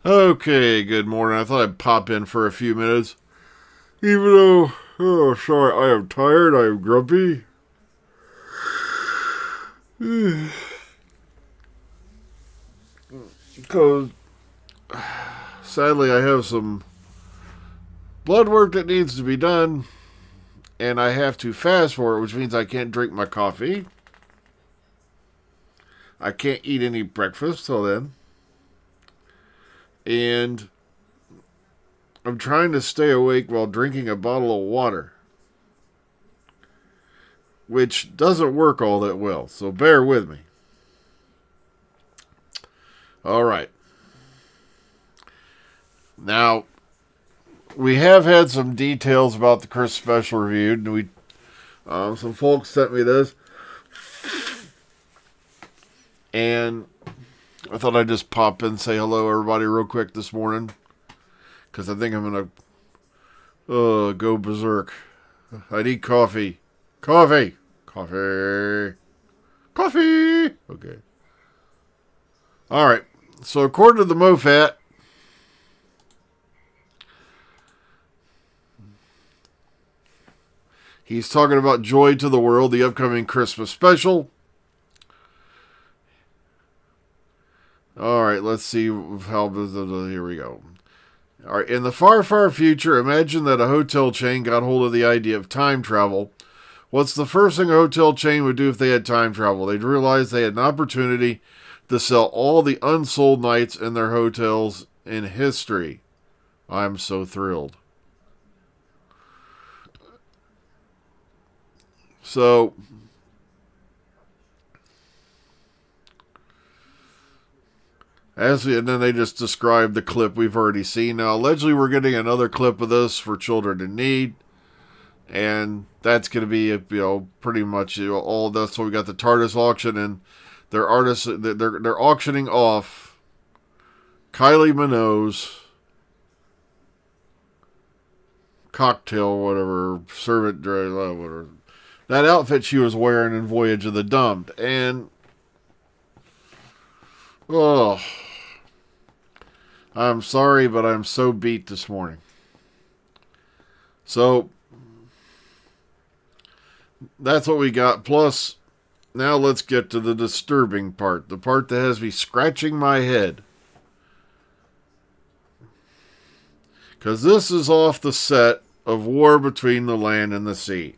Okay, good morning. I thought I'd pop in for a few minutes. Even though, oh, sorry, I am tired, I am grumpy. Because, sadly, I have some blood work that needs to be done, and I have to fast for it, which means I can't drink my coffee. I can't eat any breakfast till then. And I'm trying to stay awake while drinking a bottle of water, which doesn't work all that well, so bear with me. All right. Now, we have had some details about the Chris special reviewed, and some folks sent me this, and I thought I'd just pop in and say hello, everybody, real quick this morning, because I think I'm gonna go berserk. I need coffee, coffee, coffee, coffee. Okay. All right. So according to the Moffat, he's talking about Joy to the World, the upcoming Christmas special. All right, let's see how. Here we go. All right, in the far, far future, imagine that a hotel chain got hold of the idea of time travel. What's the first thing a hotel chain would do if they had time travel? They'd realize they had an opportunity to sell all the unsold nights in their hotels in history. I'm so thrilled. So, and then they just described the clip we've already seen. Now, allegedly, we're getting another clip of this for Children in Need, and that's going to be, pretty much all. That's what we got the TARDIS auction, and their artists they're auctioning off Kylie Minogue's cocktail, whatever, servant dress, whatever, that outfit she was wearing in Voyage of the Damned, and oh, I'm sorry, but I'm so beat this morning. So that's what we got. Plus, now let's get to the disturbing part, the part that has me scratching my head. Because this is off the set of War Between the Land and the Sea.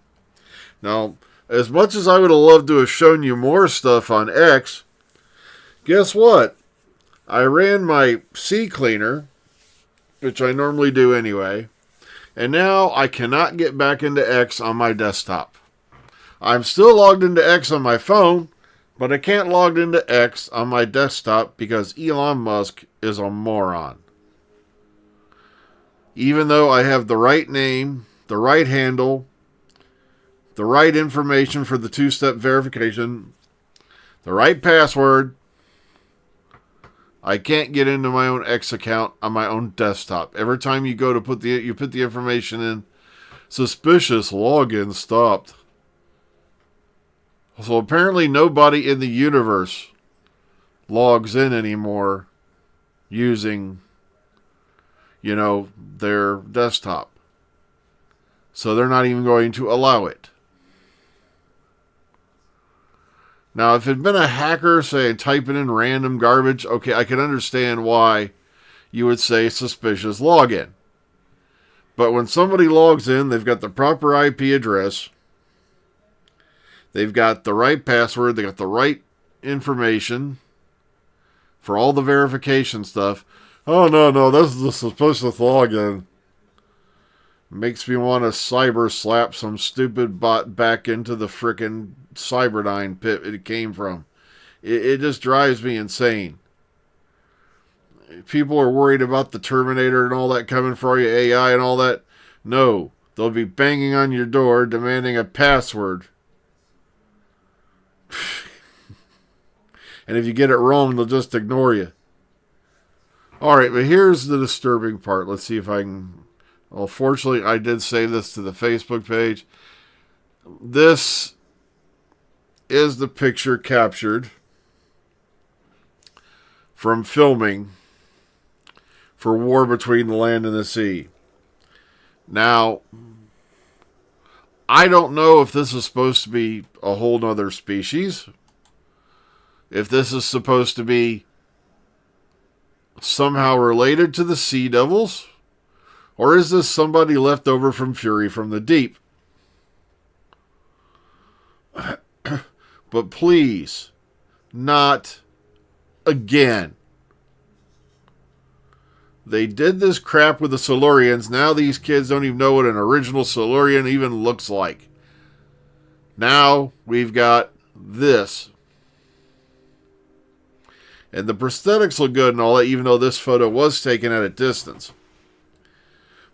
Now, as much as I would have loved to have shown you more stuff on X, guess what? I ran my sea cleaner, which I normally do anyway, and now I cannot get back into X on my desktop. I'm still logged into X on my phone, but I can't log into X on my desktop because Elon Musk is a moron. Even though I have the right name, the right handle, the right information for the two-step verification, the right password, I can't get into my own X account on my own desktop. Every time you go to put the information in, suspicious login stopped. So apparently nobody in the universe logs in anymore using, their desktop. So they're not even going to allow it. Now, if it had been a hacker, say, typing in random garbage, okay, I can understand why you would say suspicious login. But when somebody logs in, they've got the proper IP address, they've got the right password, they got the right information for all the verification stuff. Oh, no, this is the suspicious login. Makes me want to cyber slap some stupid bot back into the frickin' Cyberdyne pit it came from. It just drives me insane. People are worried about the Terminator and all that coming for you, AI and all that. No, they'll be banging on your door demanding a password. And if you get it wrong, they'll just ignore you. Alright, but here's the disturbing part. Let's see if I can... Well, fortunately, I did save this to the Facebook page. This is the picture captured from filming for war between the land and the sea. Now, I don't know if this is supposed to be a whole nother species, if this is supposed to be somehow related to the sea devils, or is this somebody left over from Fury from the Deep? But please, not again. They did this crap with the Silurians. Now these kids don't even know what an original Silurian even looks like. Now we've got this. And the prosthetics look good and all that, even though this photo was taken at a distance.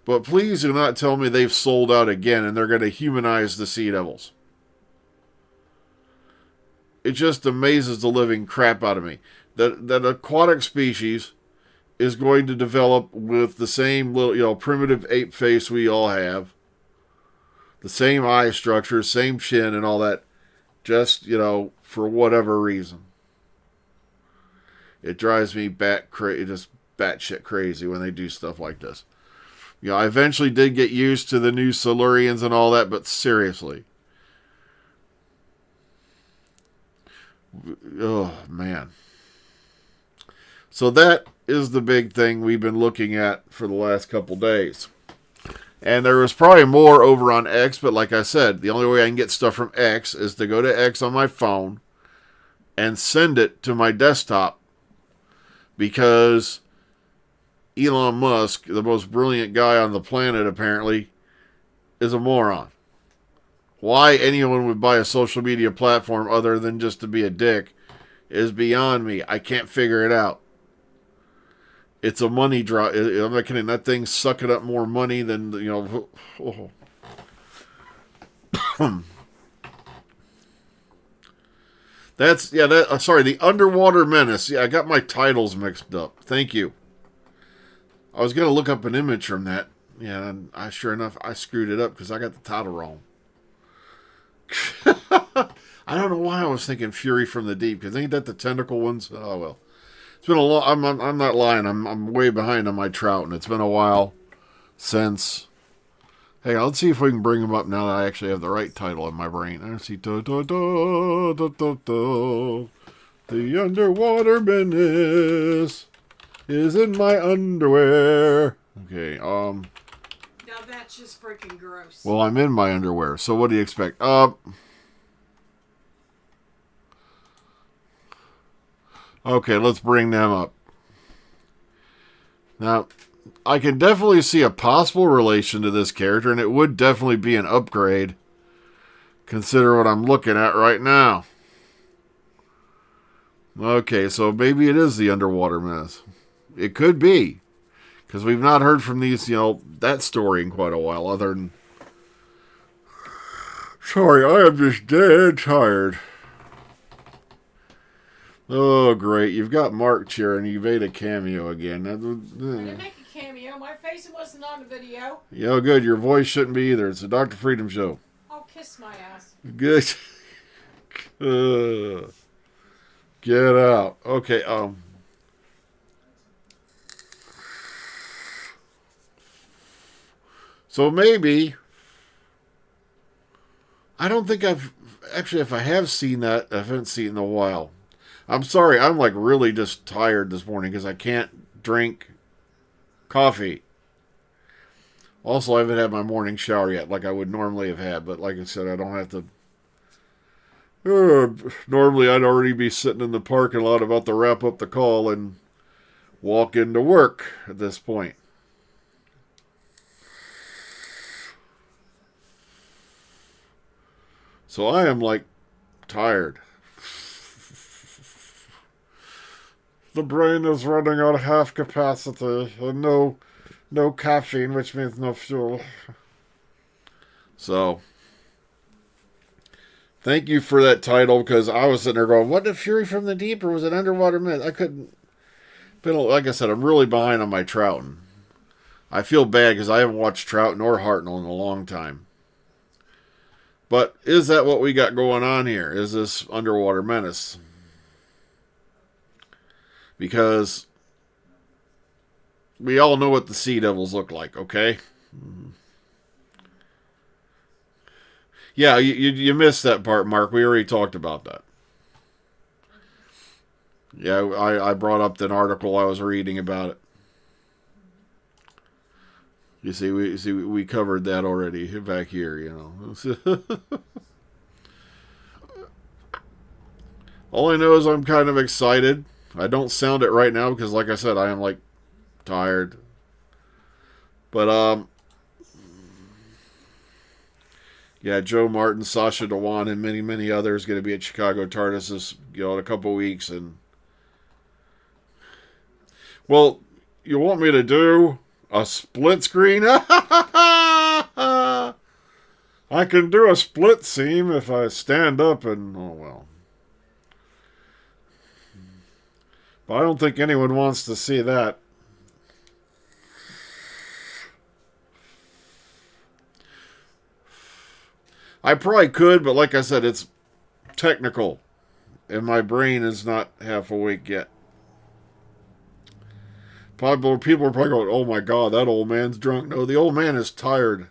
But please do not tell me they've sold out again and they're going to humanize the Sea Devils. It just amazes the living crap out of me. That aquatic species is going to develop with the same little, primitive ape face we all have. The same eye structure, same chin and all that. Just, for whatever reason. It drives me just batshit crazy when they do stuff like this. I eventually did get used to the new Silurians and all that, but seriously. Oh, man. So that is the big thing we've been looking at for the last couple days. And there was probably more over on X, but like I said, the only way I can get stuff from X is to go to X on my phone and send it to my desktop, because Elon Musk, the most brilliant guy on the planet apparently, is a moron. Why anyone would buy a social media platform other than just to be a dick is beyond me. I can't figure it out. It's a money draw. I'm not kidding. That thing's sucking up more money than, Oh. Sorry, the Underwater Menace. Yeah, I got my titles mixed up. Thank you. I was going to look up an image from that. Yeah, and sure enough, I screwed it up because I got the title wrong. I don't know why I was thinking Fury from the Deep, because ain't that the tentacle ones? Oh, well. It's been a long... I'm not lying. I'm way behind on my trout, and it's been a while since... Hey, let's see if we can bring them up now that I actually have the right title in my brain. I see... The Underwater Menace is in my underwear. Okay, Now that's just freaking gross. Well, I'm in my underwear, so what do you expect? Okay, let's bring them up. Now, I can definitely see a possible relation to this character, and it would definitely be an upgrade. Consider what I'm looking at right now. Okay, so maybe it is the Underwater Menace. It could be. Because we've not heard from these, that story in quite a while, other than... Sorry, I am just dead tired. Oh, great. You've got Mark cheering. You've made a cameo again. I didn't make a cameo. My face wasn't on the video. Good. Your voice shouldn't be either. It's a Dr. Freedom show. Oh, kiss my ass. Good. Get out. Okay, So maybe... I don't think I've... Actually, if I have seen that, I haven't seen it in a while. I'm sorry, I'm really just tired this morning because I can't drink coffee. Also, I haven't had my morning shower yet like I would normally have had, but like I said, I don't have to... normally, I'd already be sitting in the parking lot about to wrap up the call and walk into work at this point. So I am, tired. The brain is running on half capacity, and no caffeine, which means no fuel. So, thank you for that title, because I was sitting there going, what, the Fury from the Deep, or was it Underwater Myth? I couldn't... Like I said, I'm really behind on my Troutin'. I feel bad, because I haven't watched Troutin' or Hartnell in a long time. But is that what we got going on here? Is this Underwater Menace? Because we all know what the Sea Devils look like, okay? Yeah, you missed that part, Mark. We already talked about that. Yeah, I brought up an article I was reading about it. You see, we covered that already back here. All I know is I'm kind of excited. I don't sound it right now because, like I said, I am like tired. But yeah, Joe Martin, Sasha Dewan, and many others going to be at Chicago TARDIS in a couple weeks. And well, you want me to do a split screen? I can do a split seam if I stand up and oh well. But I don't think anyone wants to see that. I probably could, but like I said, it's technical. And my brain is not half awake yet. People are probably going, oh my God, that old man's drunk. No, the old man is tired.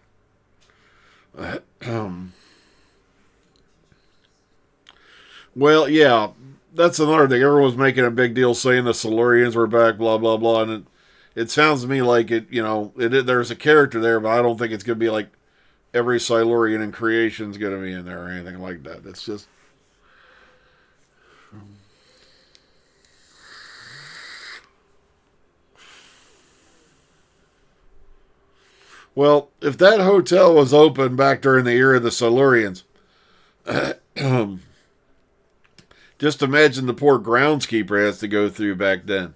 Well, yeah, that's another thing. Everyone's making a big deal saying the Silurians were back, blah, blah, blah. And it sounds to me like there's a character there, but I don't think it's going to be like every Silurian in creation is going to be in there or anything like that. It's just... Well, if that hotel was open back during the era of the Silurians, just imagine the poor groundskeeper has to go through back then.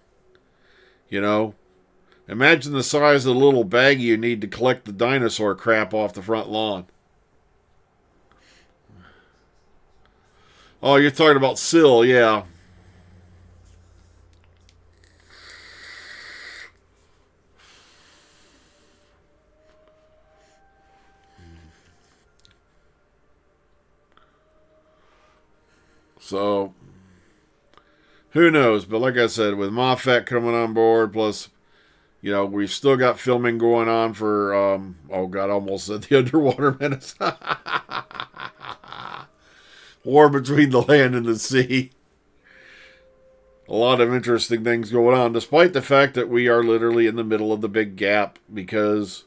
Imagine the size of the little baggie you need to collect the dinosaur crap off the front lawn. Oh, you're talking about Syl, yeah. So, who knows? But like I said, with Moffat coming on board, plus, we've still got filming going on for, oh God, I almost said the Underwater Menace. War between the land and the sea. A lot of interesting things going on, despite the fact that we are literally in the middle of the big gap, because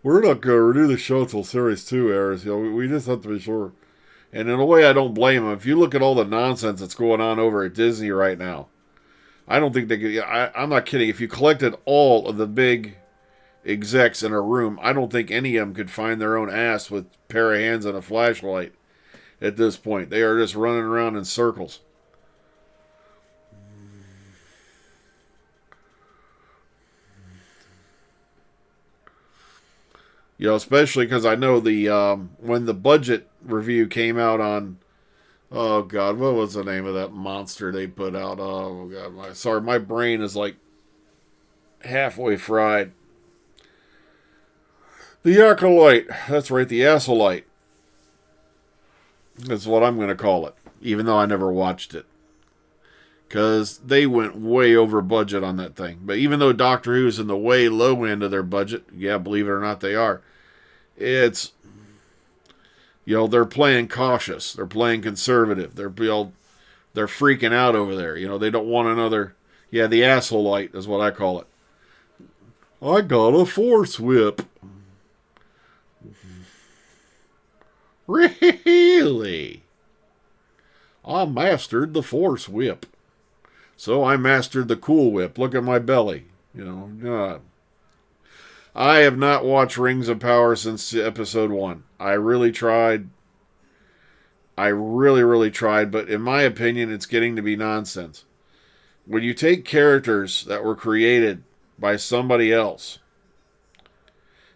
we're not going to renew the show until Series 2 airs. We just have to be sure. And in a way, I don't blame them. If you look at all the nonsense that's going on over at Disney right now, I don't think they could... I'm not kidding. If you collected all of the big execs in a room, I don't think any of them could find their own ass with a pair of hands and a flashlight at this point. They are just running around in circles. Especially because I know when the budget review came out on, oh God, what was the name of that monster they put out? Oh God, my brain is like halfway fried. The Acolyte, that's right, the Assolite. That's what I'm going to call it, even though I never watched it. Because they went way over budget on that thing. But even though Doctor Who's in the way low end of their budget, yeah, believe it or not, they are. It's, they're playing cautious. They're playing conservative. They're freaking out over there. They don't want another, the Assolite is what I call it. I got a force whip. Really? I mastered the force whip. So I mastered the cool whip. Look at my belly. I have not watched Rings of Power since episode 1. I really tried. I really tried, but in my opinion, it's getting to be nonsense. When you take characters that were created by somebody else,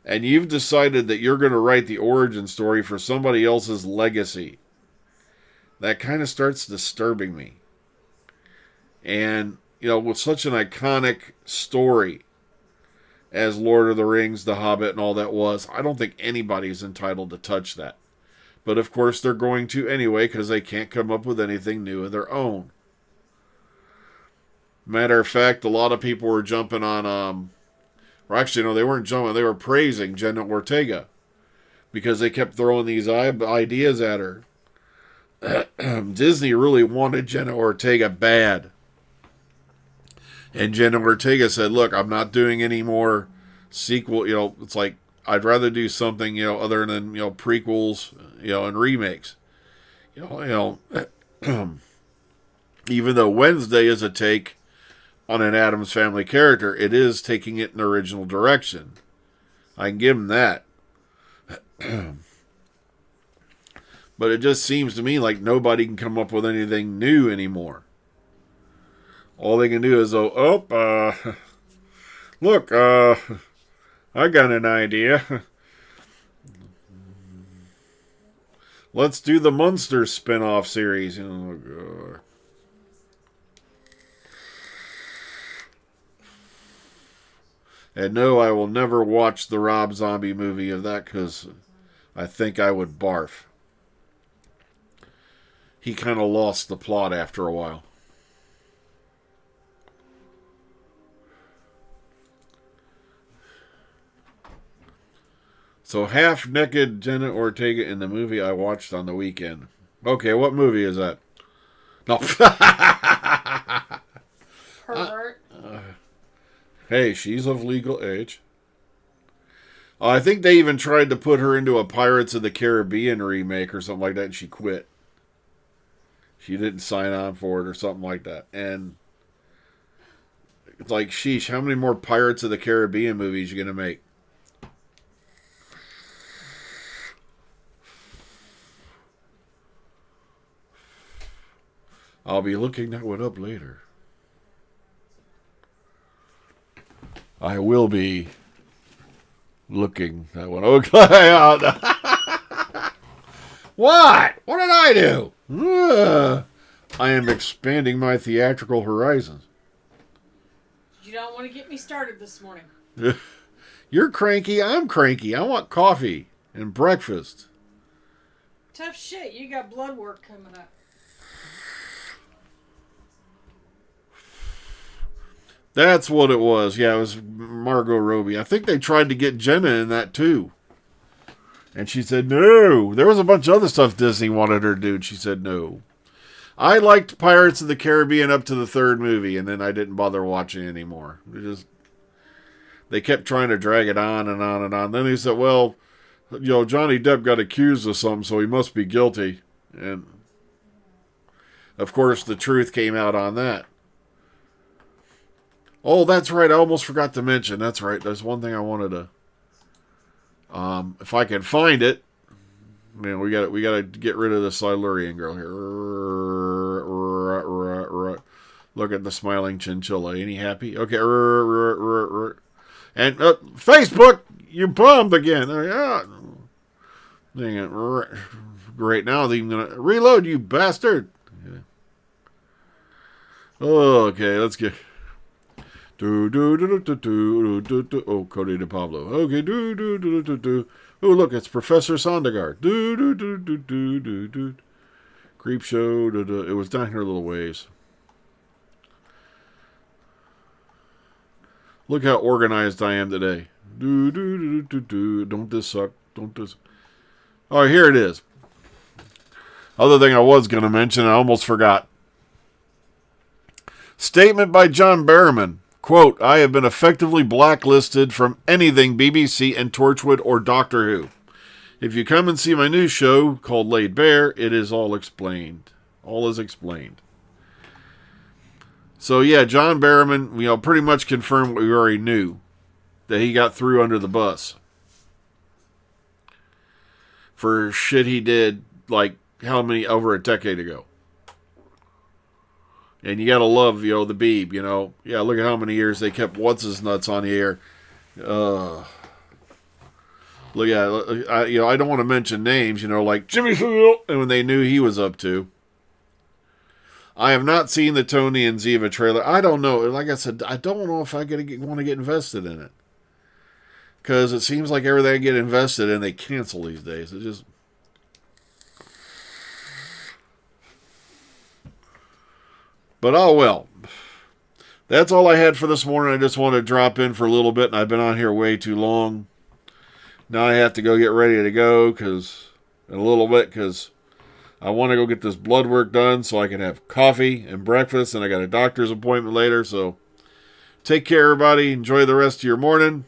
and you've decided that you're going to write the origin story for somebody else's legacy, that kind of starts disturbing me. And, with such an iconic story as Lord of the Rings, The Hobbit, and all that was, I don't think anybody's entitled to touch that. But of course they're going to anyway, because they can't come up with anything new of their own. Matter of fact, a lot of people were jumping on Or actually, no, they weren't jumping. They were praising Jenna Ortega because they kept throwing these ideas at her. Disney really wanted Jenna Ortega bad. And Jenna Ortega said, look, I'm not doing any more sequel. It's like, I'd rather do something, other than, prequels, and remakes. Even though Wednesday is a take on an Addams Family character, it is taking it in the original direction. I can give him that. But it just seems to me like nobody can come up with anything new anymore. All they can do is, look, I got an idea. Let's do the Munsters spin-off series. God. And no, I will never watch the Rob Zombie movie of that because I think I would barf. He kind of lost the plot after a while. So half-naked Jenna Ortega in the movie I watched on the weekend. Okay, what movie is that? No. Pervert. Hey, she's of legal age. I think they even tried to put her into a Pirates of the Caribbean remake or something like that, and she quit. She didn't sign on for it or something like that. And it's like, sheesh, how many more Pirates of the Caribbean movies are you going to make? I'll be looking that one up later. I will be looking that one. Okay. What? What did I do? I am expanding my theatrical horizons. You don't want to get me started this morning. You're cranky. I'm cranky. I want coffee and breakfast. Tough shit. You got blood work coming up. That's what it was. Yeah, it was Margot Robbie. I think they tried to get Jenna in that too. And she said no. There was a bunch of other stuff Disney wanted her to do, and she said no. I liked Pirates of the Caribbean up to the third movie, and then I didn't bother watching anymore. They kept trying to drag it on and on and on. Then they said, well, Johnny Depp got accused of something, so he must be guilty. And, of course, the truth came out on that. Oh, that's right. I almost forgot to mention. That's right. There's one thing I wanted to... if I can find it... Man, we got to get rid of the Silurian girl here. Look at the smiling chinchilla. Ain't he happy? Okay. And Facebook, you bombed again. Dang it. Great. Now they're going to reload, you bastard. Yeah. Okay, let's get... Oh, Cody de Pablo. Okay, Oh, look, it's Professor Sondergaard. Creep show. It was down here a little ways. Look how organized I am today. Don't this suck? Don't this. Oh, here it is. Other thing I was going to mention, I almost forgot. Statement by John Barrowman. Quote, I have been effectively blacklisted from anything BBC and Torchwood or Doctor Who. If you come and see my new show called Laid Bare, it is all explained. All is explained. So yeah, John Barrowman, pretty much confirmed what we already knew. That he got through under the bus. For shit he did, like, over a decade ago. And you gotta love, the Beeb, Yeah, look at how many years they kept What's-His-Nuts on the air. Look at, I don't want to mention names, like Jimmy Phil, and when they knew he was up to. I have not seen the Tony and Ziva trailer. I don't know. Like I said, I don't know if I want to get invested in it. Because it seems like everything I get invested in, they cancel these days. It just... But oh well. that's all I had for this morning. I just wanted to drop in for a little bit, and I've been on here way too long. Now I have to go get ready to go in a little bit because I want to go get this blood work done so I can have coffee and breakfast, and I got a doctor's appointment later. So take care, everybody. Enjoy the rest of your morning.